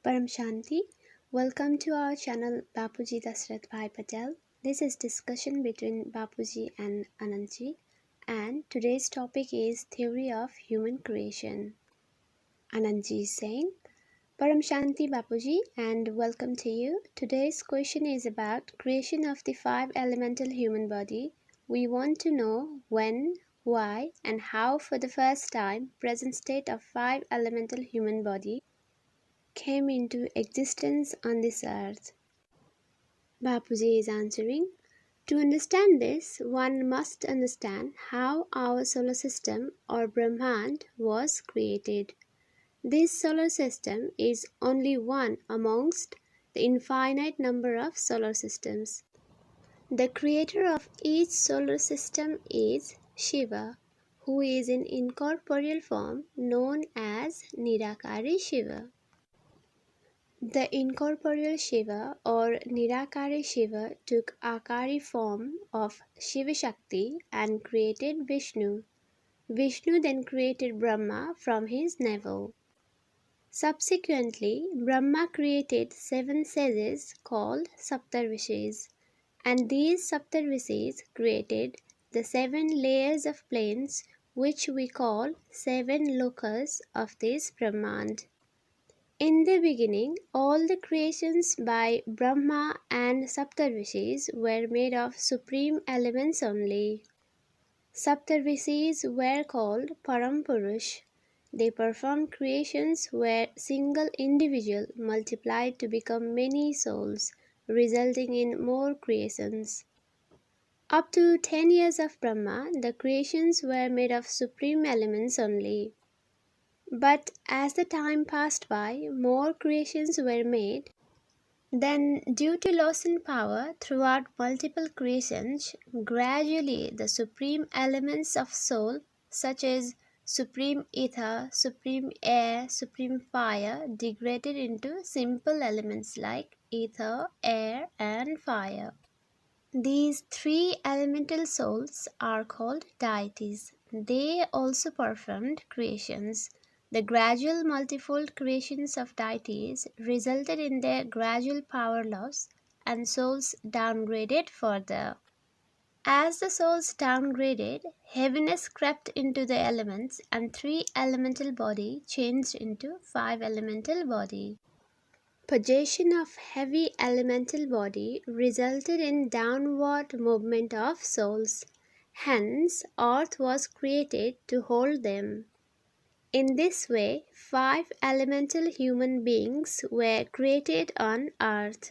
Param Shanti. Welcome to our channel Bapuji Dasrath Bhai Patel. This is discussion between Bapuji and Anandji, and today's topic is theory of human creation. Anandji is saying, Param Shanti Bapuji, and welcome to you. Today's question is about creation of the five elemental human body. We want to know when, why, and how for the first time present state of five elemental human body came into existence on this earth. Bapuji is answering, to understand this, one must understand how our solar system or Brahmand was created. This solar system is only one amongst the infinite number of solar systems. The creator of each solar system is Shiva, who is in incorporeal form known as Nirakari Shiva. The incorporeal Shiva or Nirakari Shiva took Akari form of Shiva Shakti and created Vishnu. Vishnu then created Brahma from his navel. Subsequently, Brahma created 7 sages called Saptarvishis, and these Saptarvishis created the 7 layers of planes which we call 7 lokas of this Brahmand. In the beginning, all the creations by Brahma and Saptarvishis were made of supreme elements only. Saptarvishis were called Parampurush. They performed creations where single individual multiplied to become many souls, resulting in more creations. Up to 10 years of Brahma, the creations were made of supreme elements only. But as the time passed by, more creations were made. Then, due to loss in power throughout multiple creations, gradually the supreme elements of soul, such as supreme ether, supreme air, supreme fire, degraded into simple elements like ether, air, and fire. These 3 elemental souls are called deities. They also performed creations. The gradual multifold creations of deities resulted in their gradual power loss and souls downgraded further. As the souls downgraded, heaviness crept into the elements and 3 elemental body changed into 5 elemental body. Possession of heavy elemental body resulted in downward movement of souls. Hence, earth was created to hold them. In this way, 5 elemental human beings were created on earth.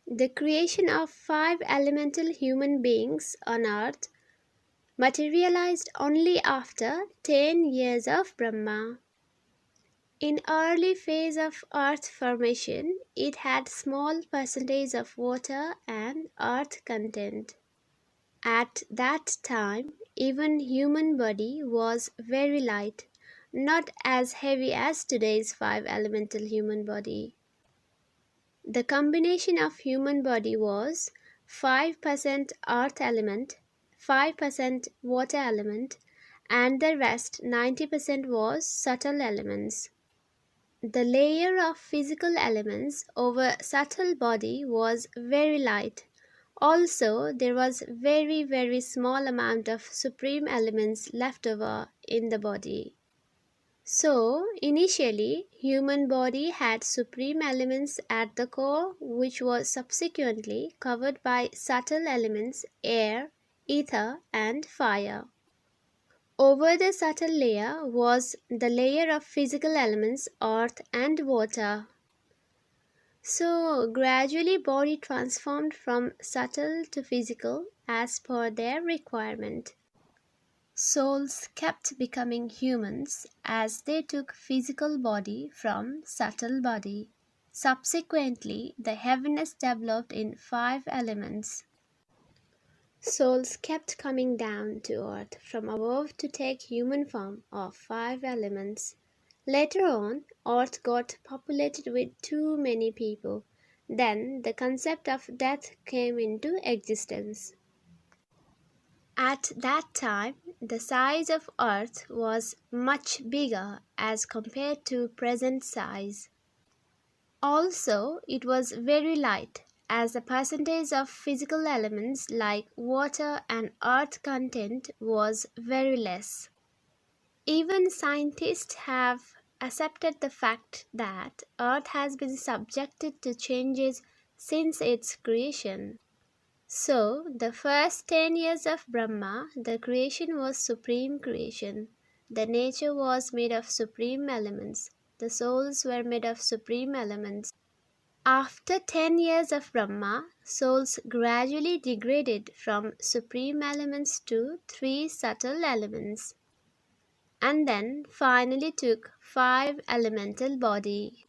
The creation of 5 elemental human beings on earth materialized only after 10 years of Brahma. In early phase of earth formation, it had small percentage of water and earth content. At that time, even human body was very light, not as heavy as today's 5 elemental human body. The combination of human body was 5% earth element, 5% water element, and the rest 90% was subtle elements. The layer of physical elements over subtle body was very light. Also, there was very small amount of supreme elements left over in the body. So, initially, human body had supreme elements at the core, which was subsequently covered by subtle elements air, ether, and fire. Over the subtle layer was the layer of physical elements earth and water. So gradually body transformed from subtle to physical as per their requirement. Souls kept becoming humans as they took physical body from subtle body. Subsequently, the heaviness developed in 5 elements. Souls kept coming down to earth from above to take human form of 5 elements. Later on, earth got populated with too many people. Then the concept of death came into existence. At that time, the size of earth was much bigger as compared to present size. Also, it was very light, as the percentage of physical elements like water and earth content was very less. Even scientists have accepted the fact that Earth has been subjected to changes since its creation. So, the first 10 years of Brahma, the creation was supreme creation. The nature was made of supreme elements. The souls were made of supreme elements. After 10 years of Brahma, souls gradually degraded from supreme elements to three subtle elements and then finally took five elemental body.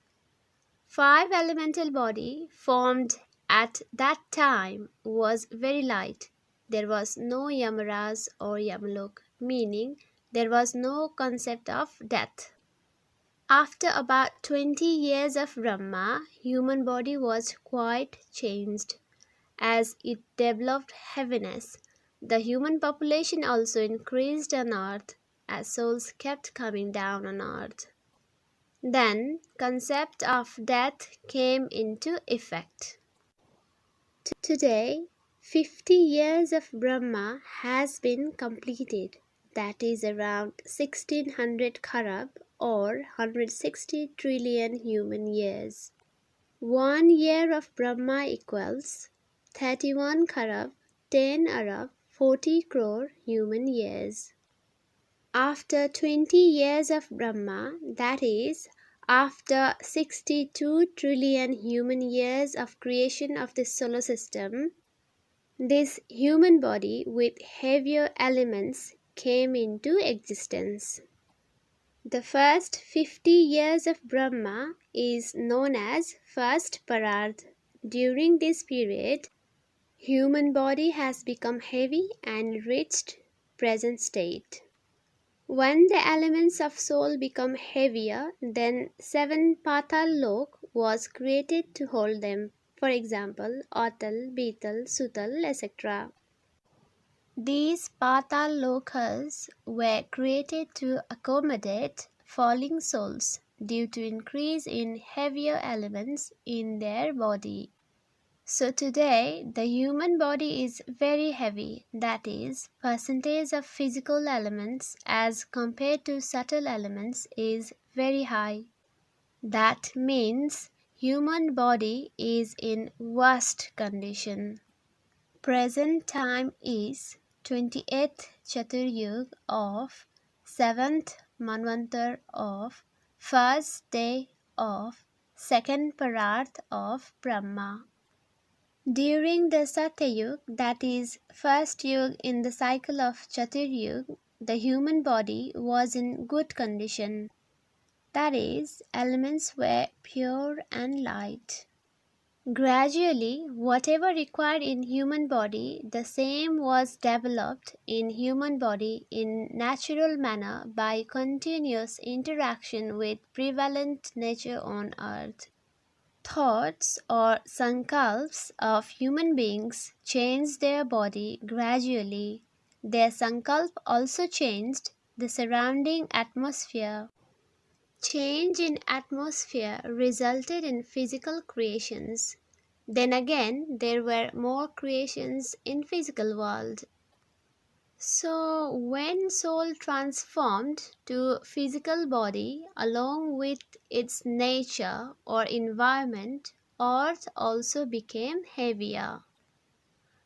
Five elemental body formed at that time was very light. There was no Yamaras or Yamalok, meaning there was no concept of death. After about 20 years of Brahma, human body was quite changed as it developed heaviness. The human population also increased on earth as souls kept coming down on earth. Then concept of death came into effect. Today, 50 years of Brahma has been completed. That is around 1600 Kharab or 160 trillion human years. 1 year of Brahma equals 31 Kharab, 10 Arab, 40 crore human years. After 20 years of Brahma, that is, after 62 trillion human years of creation of the solar system, this human body with heavier elements came into existence. The first 50 years of Brahma is known as first Pararth. During this period, human body has become heavy and reached present state. When the elements of soul become heavier, then seven Patal Lok was created to hold them. For example, Atal, Beetal, Sutal, etc. These Patal Lokas were created to accommodate falling souls due to increase in heavier elements in their body. So today the human body is very heavy, that is, percentage of physical elements as compared to subtle elements is very high. That means human body is in worst condition. Present time is 28th Chaturyug of 7th Manvantar of 1st day of 2nd Pararth of Brahma. During the Satyayug, that is, first yug in the cycle of Chaturyug, the human body was in good condition. That is, elements were pure and light. Gradually, whatever required in human body, the same was developed in human body in natural manner by continuous interaction with prevalent nature on earth. Thoughts or sankalps of human beings changed their body gradually. Their sankalp also changed the surrounding atmosphere. Change in atmosphere resulted in physical creations. Then again, there were more creations in physical world. So, when soul transformed to physical body along with its nature or environment, earth also became heavier.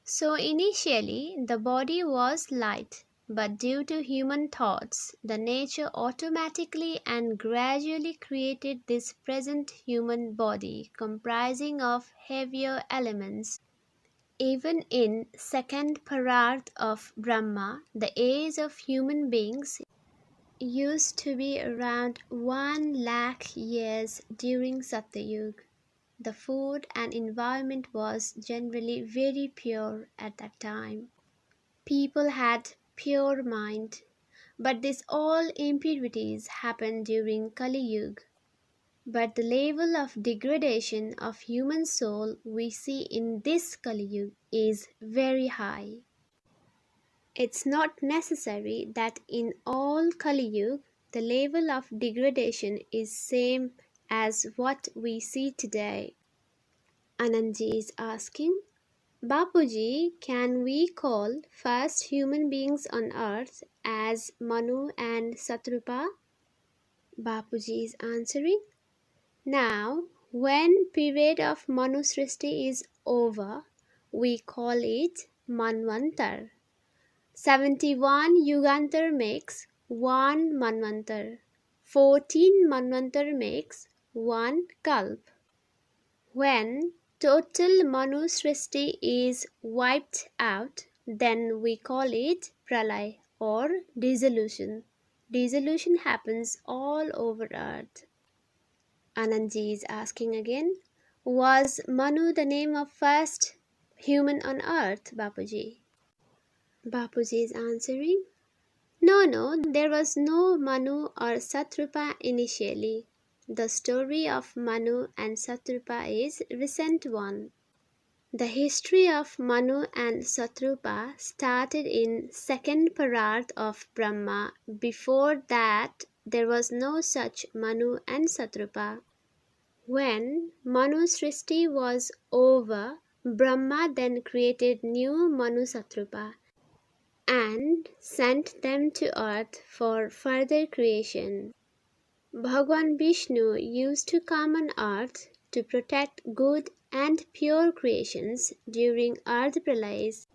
So, initially the body was light, but due to human thoughts, the nature automatically and gradually created this present human body comprising of heavier elements. Even in second Pararth of Brahma, the age of human beings used to be around 1 lakh years during Satyayug. The food and environment was generally very pure at that time. People had pure mind, but this all impurities happened during Kali Yuga. But the level of degradation of human soul we see in this Kali Yuga is very high. It's not necessary that in all Kali Yuga the level of degradation is same as what we see today. Anandji is asking, Bapuji, can we call first human beings on earth as Manu and Satrupa? Bapuji is answering, now when period of Manu Srishti is over, we call it Manvantar. 71 Yugantar makes 1 Manvantar. 14 Manvantar makes 1 Kalp. When total Manu Srishti is wiped out, then we call it Pralay or dissolution. Dissolution happens all over earth. Anandji is asking again, was Manu the name of first human on earth, Bapuji? Bapuji is answering, no, there was no Manu or Satrupa initially. The story of Manu and Satrupa is recent one. The history of Manu and Satrupa started in second Pararth of Brahma. Before that, there was no such Manu and Satrupa. When Manu Srishti was over, Brahma then created new Manu Satrupa and sent them to earth for further creation. Bhagwan Vishnu used to come on earth to protect good and pure creations during earth pralayas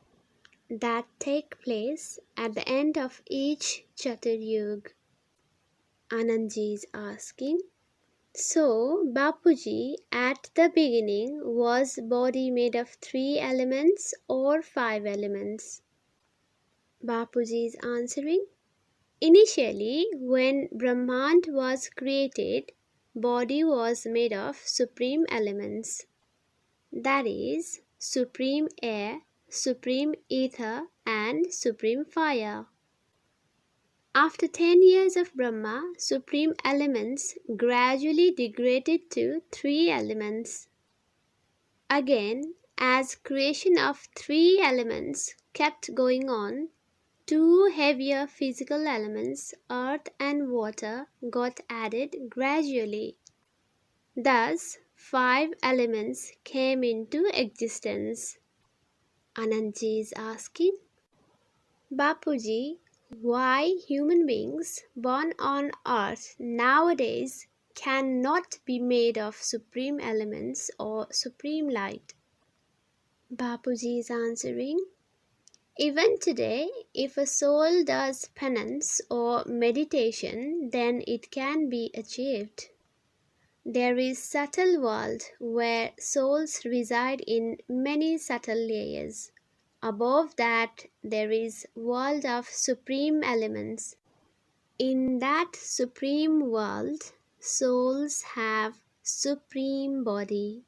that take place at the end of each Chaturyug. Anandji is asking, so Bapuji at the beginning was body made of 3 elements or 5 elements? Bapuji is answering, initially, when Brahmand was created, body was made of supreme elements. That is, supreme air, supreme ether, and supreme fire. After 10 years of Brahma, supreme elements gradually degraded to 3 elements. Again, as creation of 3 elements kept going on, 2 heavier physical elements, earth and water, got added gradually. Thus, 5 elements came into existence. Anandji is asking, Bapuji, why human beings born on earth nowadays cannot be made of supreme elements or supreme light? Bapuji is answering, even today, if a soul does penance or meditation, then it can be achieved. There is subtle world where souls reside in many subtle layers. Above that, there is world of supreme elements. In that supreme world, souls have supreme body.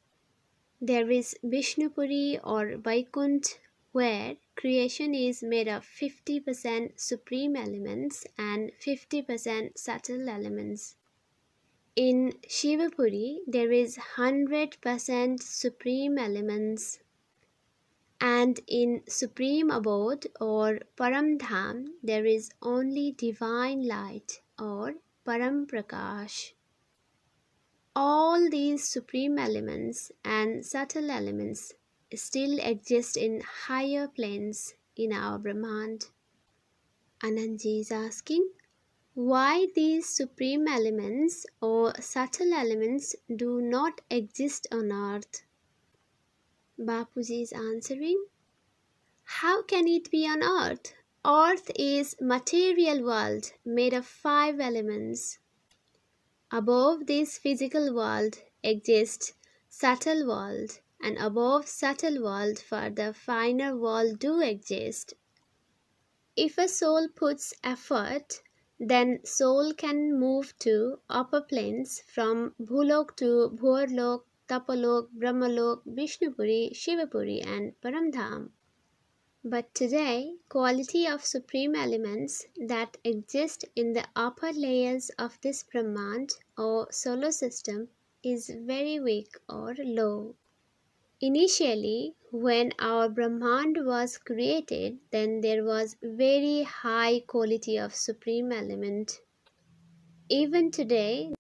There is Vishnupuri or Vaikunt, where creation is made of 50% supreme elements and 50% subtle elements. In Shivapuri, there is 100% supreme elements. And in Supreme Abode or Paramdham, there is only divine light or Param Prakash. All these supreme elements and subtle elements still exist in higher planes in our Brahmand. Anandji is asking, why these supreme elements or subtle elements do not exist on earth? Bapuji is answering, how can it be on earth? Earth is material world made of 5 elements. Above this physical world exists subtle world, and above subtle world further finer world do exist. If a soul puts effort, then soul can move to upper planes from Bhulok to Bhuarlok, Tapalok, Brahmalok, Vishnupuri, Shivapuri and Paramdham. But today, quality of supreme elements that exist in the upper layers of this Brahmand or solar system is very weak or low. Initially, when our Brahmand was created, then there was very high quality of supreme element. Even today,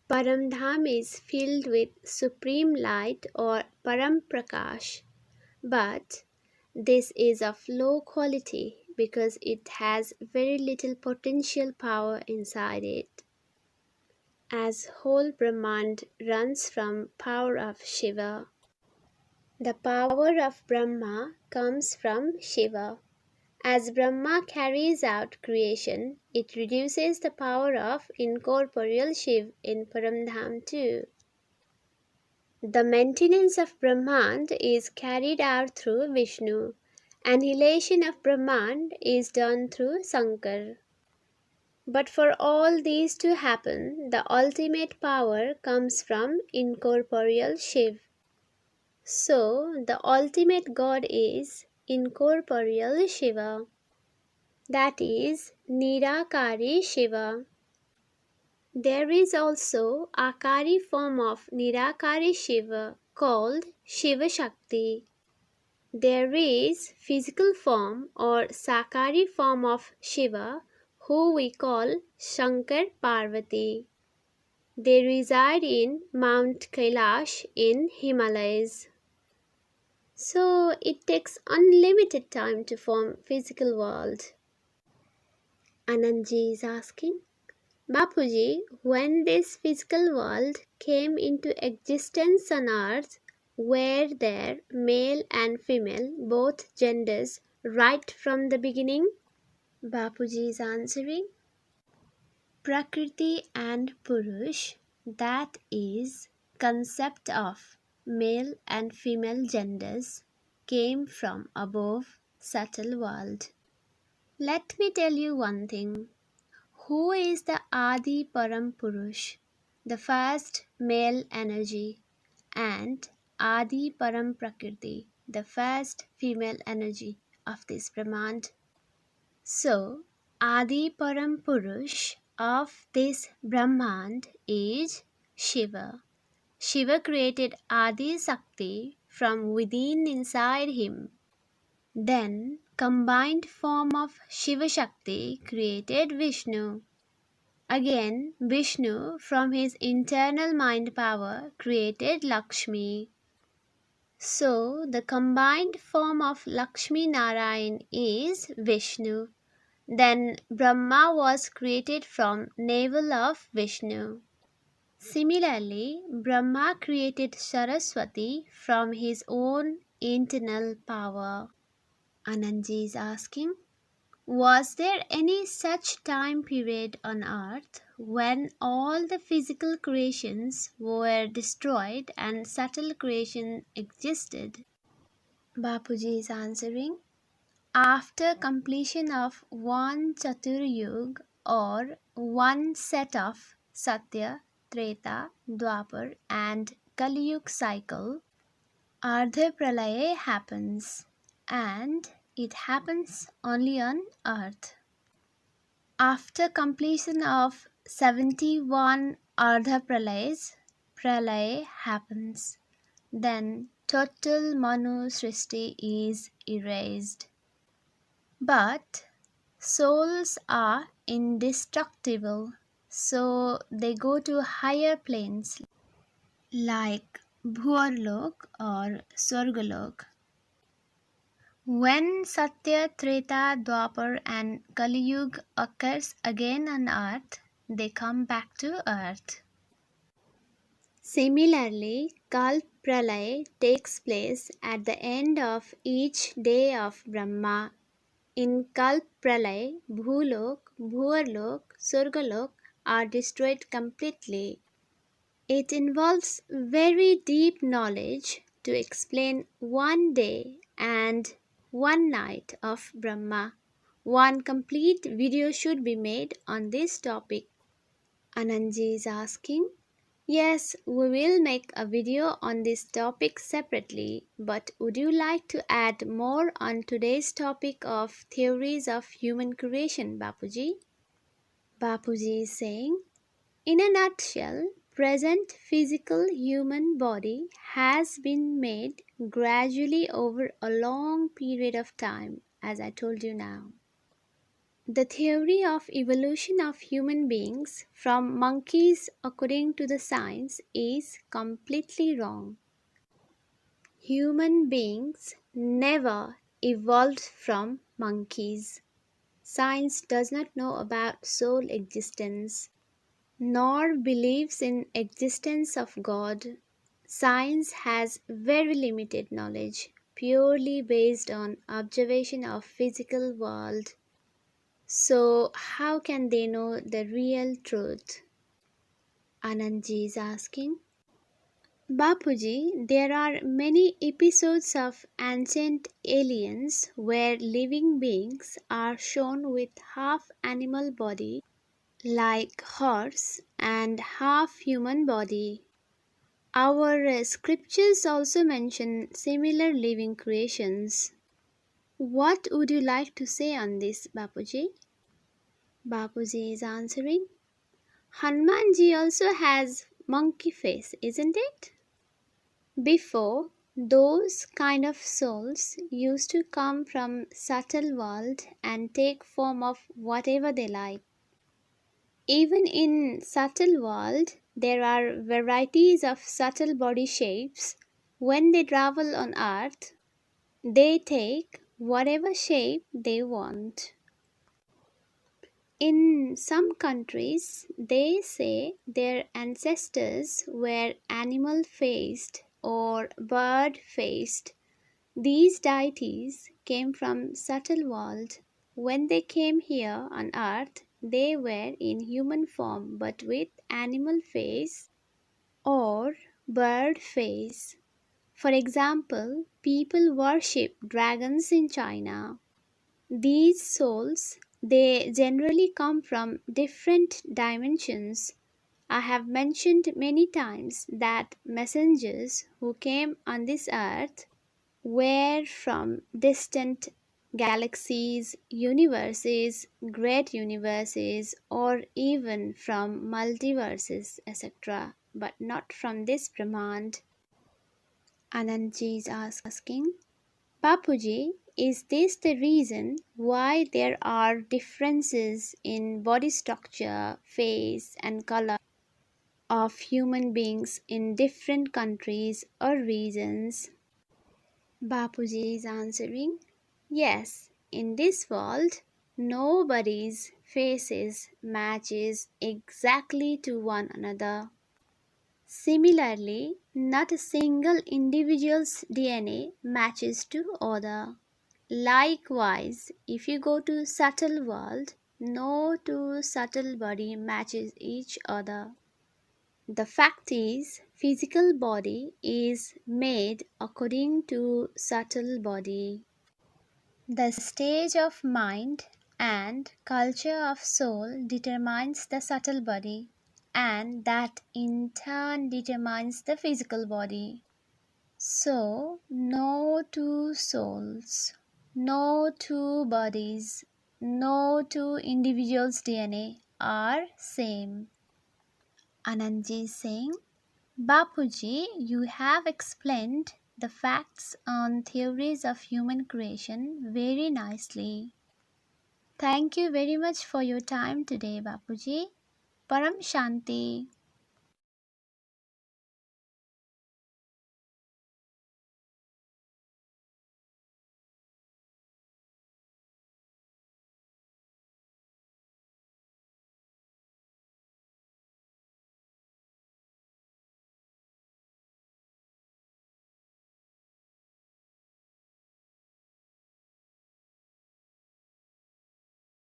Paramdham is filled with supreme light or Param Prakash, but this is of low quality because it has very little potential power inside it, as whole Brahmand runs from power of Shiva. The power of Brahma comes from Shiva. As Brahma carries out creation, it reduces the power of incorporeal Shiv in Paramdham too. The maintenance of Brahmand is carried out through Vishnu. Annihilation of Brahmand is done through Sankar. But for all these to happen, the ultimate power comes from incorporeal Shiv. So, the ultimate God is incorporeal Shiva, that is, Nirakari Shiva. There is also Akari form of Nirakari Shiva called Shiva Shakti. There is physical form or Sakari form of Shiva who we call Shankar Parvati. They reside in Mount Kailash in Himalayas. So it takes unlimited time to form physical world. Anandji is asking, Bapuji, when this physical world came into existence on earth, were there male and female, both genders, right from the beginning? Bapuji is answering, Prakriti and Purush, that is, concept of male and female genders, came from above subtle world. Let me tell you one thing. Who is the Adi Param Purush, the first male energy, and Adi Param Prakriti, the first female energy of this Brahmand? So, Adi Param Purush of this Brahmand is Shiva. Shiva created Adi Sakti from within inside him. Then, combined form of Shiva Shakti created Vishnu. Again, Vishnu, from his internal mind power, created Lakshmi. So, the combined form of Lakshmi Narayan is Vishnu. Then, Brahma was created from navel of Vishnu. Similarly, Brahma created Saraswati from his own internal power. Anandji is asking, was there any such time period on earth when all the physical creations were destroyed and subtle creation existed? Bapuji is answering, after completion of one Chaturyug or one set of Satya, Treta, Dwapar and Kaliyug cycle, Ardha Pralaya happens, and it happens only on earth. After completion of 71 Ardha Pralayas, Pralaya happens. Then total Manu Srishti is erased. But souls are indestructible, so they go to higher planes like Bhuarlok or Swargalok. When Satya, Treta, Dwapar and Kali Yuga occurs again on earth, they come back to earth. Similarly, Kalp Pralay takes place at the end of each day of Brahma. In Kalp Pralay, Bhulok, Bhuarlok, Surgalok are destroyed completely. It involves very deep knowledge to explain one day and one night of Brahma. One complete video should be made on this topic. Anandji is asking, yes, we will make a video on this topic separately, but would you like to add more on today's topic of theories of human creation, Bapuji? Bapuji is saying, in a nutshell, present physical human body has been made gradually over a long period of time, as I told you now. The theory of evolution of human beings from monkeys, according to the science, is completely wrong. Human beings never evolved from monkeys. Science does not know about soul existence, nor believes in existence of God. Science has very limited knowledge, purely based on observation of physical world. So how can they know the real truth? Anandji is asking. Bapuji, there are many episodes of Ancient Aliens where living beings are shown with half animal body like horse and half human body. Our scriptures also mention similar living creations. What would you like to say on this, Bapuji? Bapuji is answering. Hanumanji also has monkey face, isn't it? Before, those kind of souls used to come from subtle world and take form of whatever they like. Even in subtle world, there are varieties of subtle body shapes. When they travel on earth, they take whatever shape they want. In some countries, they say their ancestors were animal faced or bird faced. These deities came from subtle world. When they came here on earth, they were in human form but with animal face or bird face. For example, people worship dragons in China. These souls, they generally come from different dimensions. I have mentioned many times that messengers who came on this earth were from distant galaxies, universes, great universes, or even from multiverses, etc., but not from this Brahmand. Anandji is asking, Bapuji, is this the reason why there are differences in body structure, face, and color of human beings in different countries or regions? Bapuji is answering, yes, in this world, nobody's faces matches exactly to one another. Similarly, not a single individual's DNA matches to other. Likewise, if you go to subtle world, no two subtle body matches each other. The fact is, physical body is made according to subtle body. The stage of mind and culture of soul determines the subtle body, and that in turn determines the physical body. So, no two souls, no two bodies, no two individuals' DNA are same. Anandji is saying, Bapuji, you have explained the facts on theories of human creation very nicely. Thank you very much for your time today, Bapuji. Param Shanti.